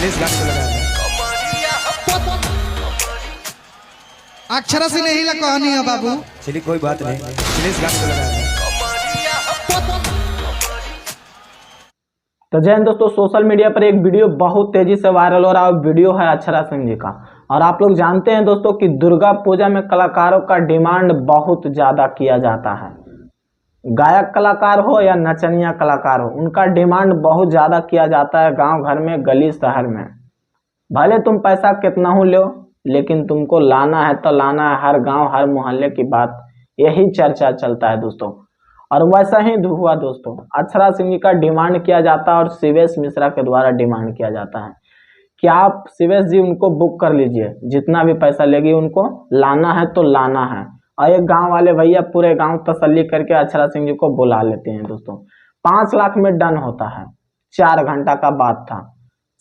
Please गाने को लगाया अक्षरा से नहीं ला कहानी है बाबू। चलिए कोई बात नहीं, प्लीज गाने को लगाया। तो जय हिंद दोस्तों, सोशल मीडिया पर एक वीडियो बहुत तेजी से वायरल हो रहा है। वीडियो है अक्षरा सिंह जी का। और आप लोग जानते हैं दोस्तों कि दुर्गा पूजा में कलाकारों का डिमांड बहुत ज्यादा किया जाता है। गायक कलाकार हो या नचनिया कलाकार हो, उनका डिमांड बहुत ज्यादा किया जाता है गांव घर में, गली शहर में। भले तुम पैसा कितना हो लो, लेकिन तुमको लाना है तो लाना है। हर गांव हर मोहल्ले की बात यही चर्चा चलता है दोस्तों। और वैसा ही हुआ दोस्तों, अक्षरा सिंह जी का डिमांड किया जाता है और शिवेश मिश्रा के द्वारा डिमांड किया जाता है कि आप शिवेश जी उनको बुक कर लीजिए, जितना भी पैसा लेगी उनको लाना है तो लाना है। और एक गांव वाले भैया पूरे गांव तसल्ली करके अक्षरा सिंह जी को बुला लेते हैं दोस्तों। 5 लाख में डन होता है। 4 घंटा का बात था।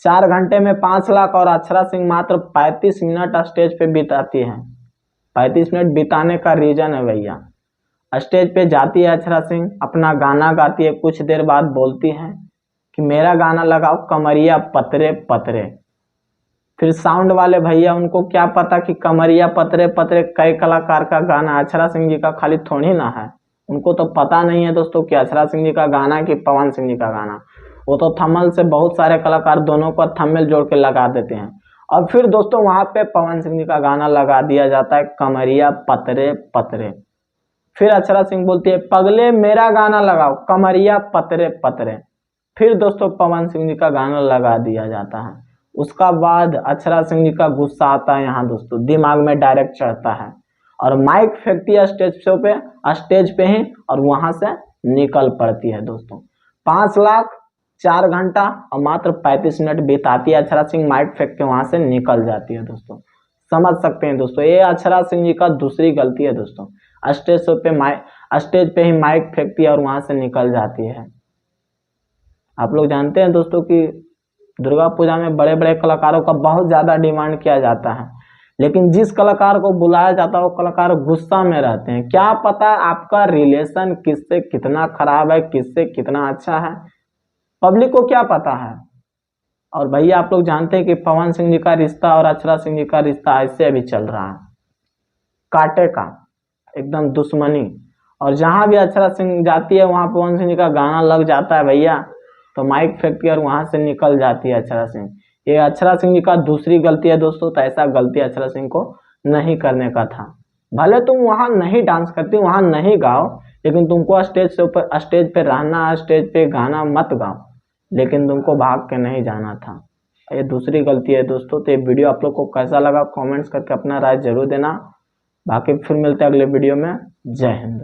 4 घंटे में 5 लाख और अक्षरा सिंह मात्र 35 मिनट स्टेज पे बिताती है। 35 मिनट बिताने का रीजन है भैया, स्टेज पे जाती है अक्षरा सिंह, अपना गाना गाती है, कुछ देर बाद बोलती है कि मेरा गाना लगाओ कमरिया पतरे पतरे। फिर साउंड वाले भैया, उनको क्या पता कि कमरिया पतरे पतरे कई कलाकार का गाना, अक्षरा सिंह जी का खाली थोड़ी ना है। उनको तो पता नहीं है दोस्तों कि अक्षरा सिंह जी का गाना कि पवन सिंह जी का गाना। वो तो थंबनेल से बहुत सारे कलाकार दोनों को थंबनेल जोड़ के लगा देते हैं। और फिर दोस्तों वहां पे पवन सिंह जी का गाना लगा दिया जाता है कमरिया पतरे पतरे। फिर अक्षरा सिंह बोलती है पगले मेरा गाना लगाओ कमरिया पतरे पतरे। फिर दोस्तों पवन सिंह जी का गाना लगा दिया जाता है। उसका बाद अक्षरा सिंह जी का गुस्सा आता है यहाँ दोस्तों, दिमाग में डायरेक्ट चढ़ता है और माइक फेंकती है स्टेज पे ही, और वहां से निकल पड़ती है दोस्तों। 5 लाख 4 घंटा और मात्र 35 मिनट बिताती है अक्षरा सिंह, माइक फेंक के वहां से निकल जाती है दोस्तों। समझ सकते हैं दोस्तों, ये अक्षरा सिंह जी का दूसरी गलती है दोस्तों। स्टेज पे ही माइक फेंकती है और वहां से निकल जाती है। आप लोग जानते हैं दोस्तों कि दुर्गा पूजा में बड़े बड़े कलाकारों का बहुत ज्यादा डिमांड किया जाता है, लेकिन जिस कलाकार को बुलाया जाता है वो कलाकार गुस्सा में रहते हैं। क्या पता आपका रिलेशन किससे कितना खराब है, किससे कितना अच्छा है, पब्लिक को क्या पता है। और भैया आप लोग जानते हैं कि पवन सिंह जी का रिश्ता और अक्षरा सिंह जी का रिश्ता ऐसे अभी चल रहा है, कांटे का, एकदम दुश्मनी। और जहां भी अक्षरा सिंह जाती है वहां पवन सिंह जी का गाना लग जाता है भैया, तो माइक फेंकती है और वहां से निकल जाती है अक्षरा सिंह। ये अक्षरा सिंह जी का दूसरी गलती है दोस्तों। तो ऐसा गलती अक्षरा सिंह को नहीं करने का था। भले तुम वहां नहीं डांस करती, वहां नहीं गाओ, लेकिन तुमको स्टेज पे रहना, स्टेज पे गाना मत गाओ, लेकिन तुमको भाग के नहीं जाना था। ये दूसरी गलती है दोस्तों। तो ये वीडियो आप लोग को कैसा लगा कमेंट्स करके अपना राय जरूर देना। बाकी फिर मिलते हैं अगले वीडियो में। जय हिंद।